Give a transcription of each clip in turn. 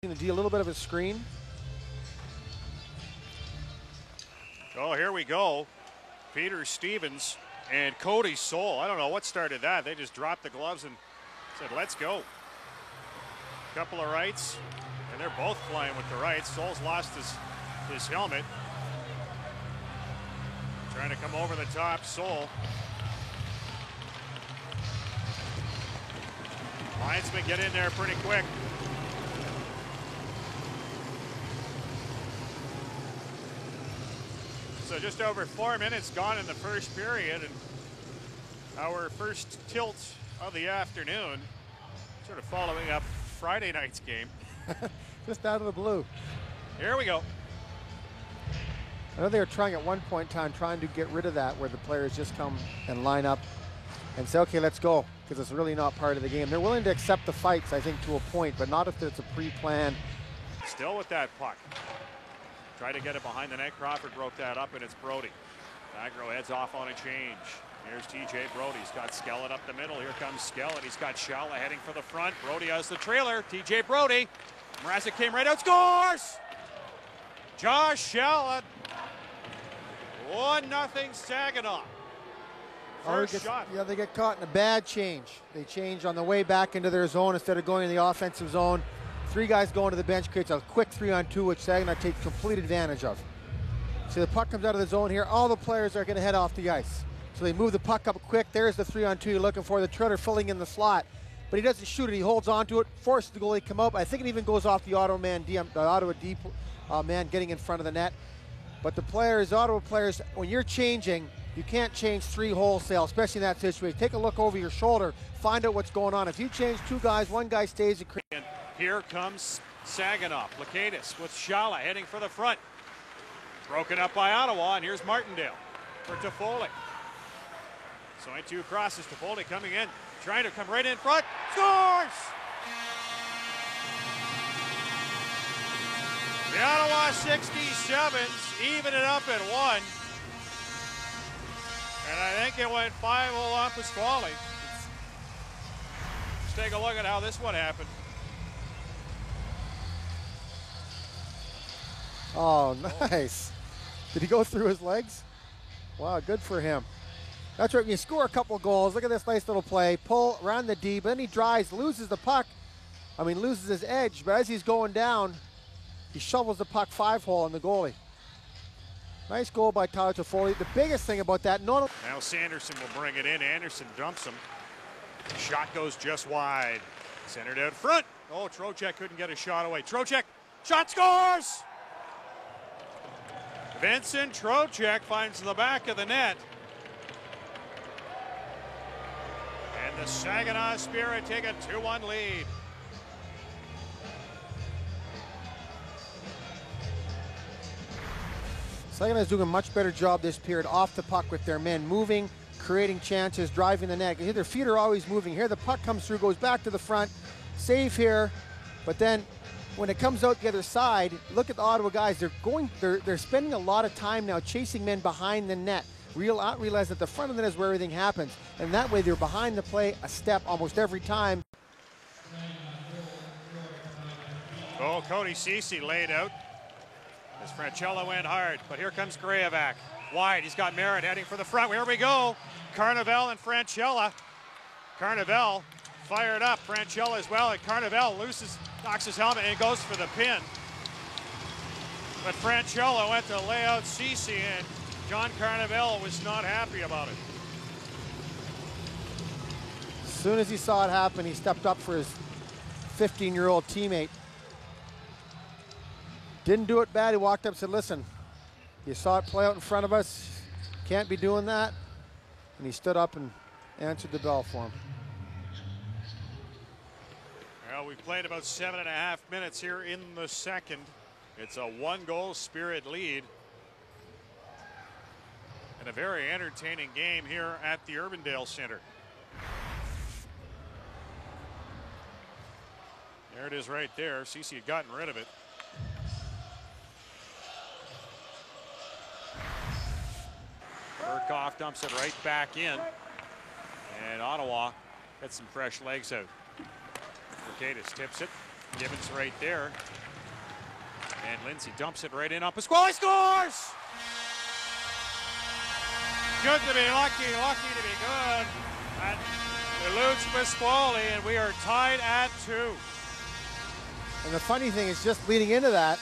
Going to do a little bit of a screen. Oh, here we go. Peter Stevens and Cody Soul. I don't know what started that. They just dropped the gloves and said, let's go. Couple of rights, and they're both flying with the rights. Soul's lost his helmet. Trying to come over the top, Soul. Linesman get in there pretty quick. So just over 4 minutes gone in the first period, and our first tilt of the afternoon, sort of following up Friday night's game. Just out of the blue. Here we go. I know they were trying at one point in time, trying to get rid of that, where the players just come and line up and say, okay, let's go, because it's really not part of the game. They're willing to accept the fights, I think, to a point, but not if it's a pre-planned. Still with that puck. Try to get it behind the net. Crawford broke that up, and it's Brody. Agro heads off on a change. Here's TJ Brody. He's got Skellett up the middle. Here comes Skellett. He's got Shalla heading for the front. Brody has the trailer. TJ Brody. Mrazek came right out. Scores! Josh Shalla. 1-0 Saginaw. First shot. Yeah, they get caught in a bad change. They change on the way back into their zone instead of going in the offensive zone. 3 guys going to the bench, creates a quick 3-on-2, which Saginaw takes complete advantage of. So the puck comes out of the zone here. All the players are going to head off the ice. So they move the puck up quick. There's the 3-on-2 you're looking for. The trailer filling in the slot. But he doesn't shoot it. He holds on to it, forces the goalie to come up. I think it even goes off the Ottawa deep man getting in front of the net. But the players, Ottawa players, when you're changing, you can't change 3 wholesale, especially in that situation. Take a look over your shoulder, find out what's going on. If you change 2 guys, 1 guy stays. And here comes Saginaw. Plakaitis with Shalla heading for the front. Broken up by Ottawa, and here's Martindale for Toffoli. Sointu crosses, Toffoli coming in, trying to come right in front. Scores! The Ottawa 67s even it up at 1. And I think it went 5-0 off Pasquale. Let's take a look at how this one happened. Oh, nice. Did he go through his legs? Wow, good for him. That's right, when you score a couple goals, look at this nice little play. Pull around the D, but then he drives, loses the puck. Loses his edge, but as he's going down, he shovels the puck 5-hole on the goalie. Nice goal by Tyler Toffoli. The biggest thing about that, now Sanderson will bring it in. Anderson dumps him. Shot goes just wide. Centered out front. Oh, Trocheck couldn't get a shot away. Trocheck, shot scores! Vincent Trocheck finds the back of the net. And the Saginaw Spirit take a 2-1 lead. Saginaw's doing a much better job this period off the puck with their men moving, creating chances, driving the net. Here their feet are always moving. Here the puck comes through, goes back to the front, save here, but then when it comes out the other side, look at the Ottawa guys. They're spending a lot of time now chasing men behind the net. Realize that the front of the net is where everything happens, and that way they're behind the play a step almost every time. Oh, Cody Ceci laid out as Francella went hard, but here comes Graovac. Wide, he's got Merritt heading for the front. Here we go. Carnival and Francella. Carnival fired up. Francella as well, and Carnival knocks his helmet and goes for the pin. But Francella went to lay out Ceci, and John Carnival was not happy about it. As soon as he saw it happen, he stepped up for his 15-year-old teammate. Didn't do it bad. He walked up and said, listen, you saw it play out in front of us. Can't be doing that. And he stood up and answered the bell for him. Well, we've played about 7.5 minutes here in the second. It's a 1-goal Spirit lead. And a very entertaining game here at the Urbandale Center. There it is right there. Ceci had gotten rid of it. Burkhoff dumps it right back in. And Ottawa gets some fresh legs out. Plakaitis tips it. Gibbons right there. And Lindsay dumps it right in on Pasquale. Scores! Good to be lucky, lucky to be good. That eludes Pasquale, and we are tied at 2. And the funny thing is, just leading into that,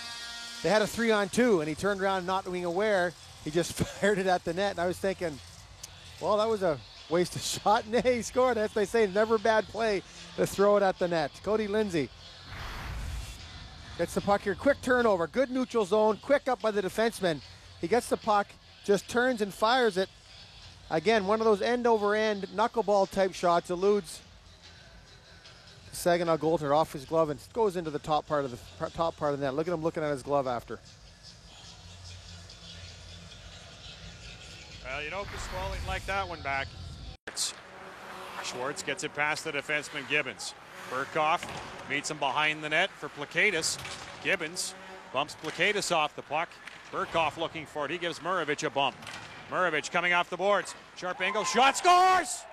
they had a 3-on-2, and he turned around not being aware. He just fired it at the net, and I was thinking, well, that was a waste of shot. And he scored. As they say, never a bad play to throw it at the net. Cody Lindsay gets the puck here. Quick turnover. Good neutral zone. Quick up by the defenseman. He gets the puck, just turns and fires it. Again, one of those end-over-end knuckleball type shots. Eludes the Saginaw goaltender off his glove and goes into the top part of the net. Look at him looking at his glove after. Well, you know, Pasquale like that one back. Schwartz gets it past the defenseman Gibbons. Burkhoff meets him behind the net for Plakatis. Gibbons bumps Plakatis off the puck. Burkhoff looking for it. He gives Murovich a bump. Murovich coming off the boards. Sharp angle shot, scores!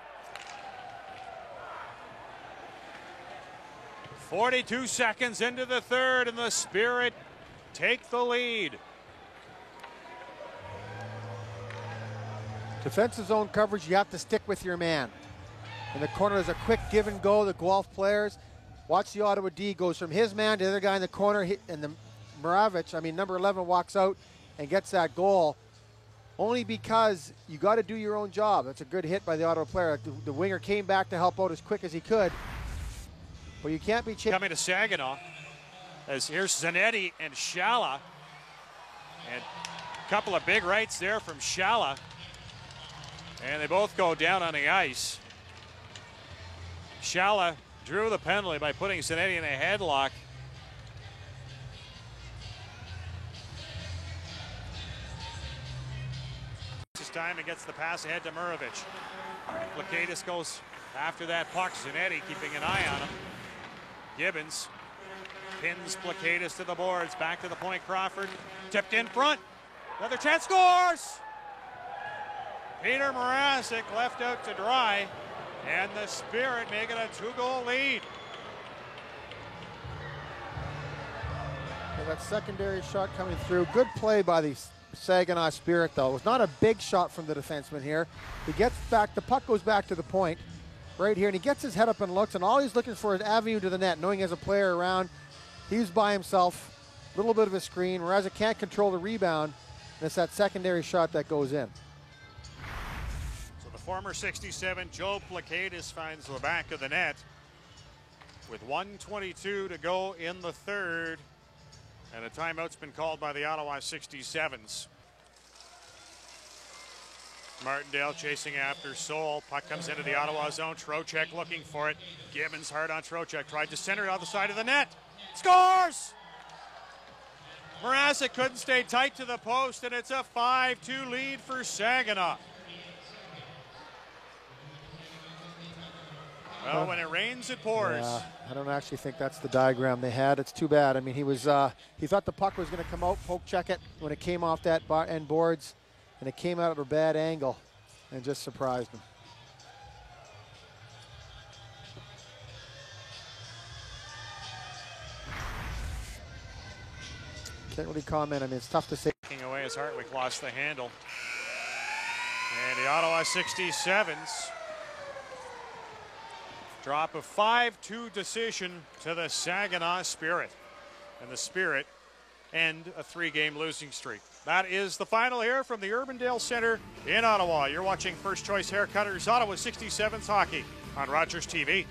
42 seconds into the third, and the Spirit take the lead. Defensive zone coverage, you have to stick with your man. In the corner, there's a quick give and go. The Guelph players, watch the Ottawa D, goes from his man to the other guy in the corner, and the Murovich, number 11, walks out and gets that goal. Only because you got to do your own job. That's a good hit by the Ottawa player. The winger came back to help out as quick as he could. But you can't be coming to Saginaw. As here's Zanetti and Shala. And a couple of big rights there from Shala. And they both go down on the ice. Shala drew the penalty by putting Zanetti in a headlock. This time he gets the pass ahead to Murovich. Plakatis goes after that puck. Zanetti keeping an eye on him. Gibbons pins Plakatis to the boards. Back to the point, Crawford. Tipped in front. Another chance, scores! Peter Mrazek left out to dry. And the Spirit making a 2-goal lead. And that secondary shot coming through. Good play by the Saginaw Spirit, though. It was not a big shot from the defenseman here. He gets back, the puck goes back to the point right here, and he gets his head up and looks, and all he's looking for is an avenue to the net, knowing he has a player around. He's by himself, a little bit of a screen. Mrazek can't control the rebound, and it's that secondary shot that goes in. So the former 67, Joe Plakatis, finds the back of the net with 1:22 to go in the third. And a timeout's been called by the Ottawa 67s. Martindale chasing after Soul. Puck comes into the Ottawa zone. Trocheck looking for it. Gibbons hard on Trocheck. Tried to center it on the side of the net. Scores! Mrazek couldn't stay tight to the post, and it's a 5-2 lead for Saginaw. Well, when it rains, it pours. Yeah, I don't actually think that's the diagram they had. It's too bad. I mean, he thought the puck was going to come out, poke check it when it came off that end boards, and it came out at a bad angle and just surprised him. Can't really comment. I mean, it's tough to say. Taking away as Hartwick lost the handle. And the Ottawa 67s drop a 5-2 decision to the Saginaw Spirit. And the Spirit end a 3-game losing streak. That is the final here from the Urbandale Center in Ottawa. You're watching First Choice Haircutters Ottawa 67s hockey on Rogers TV.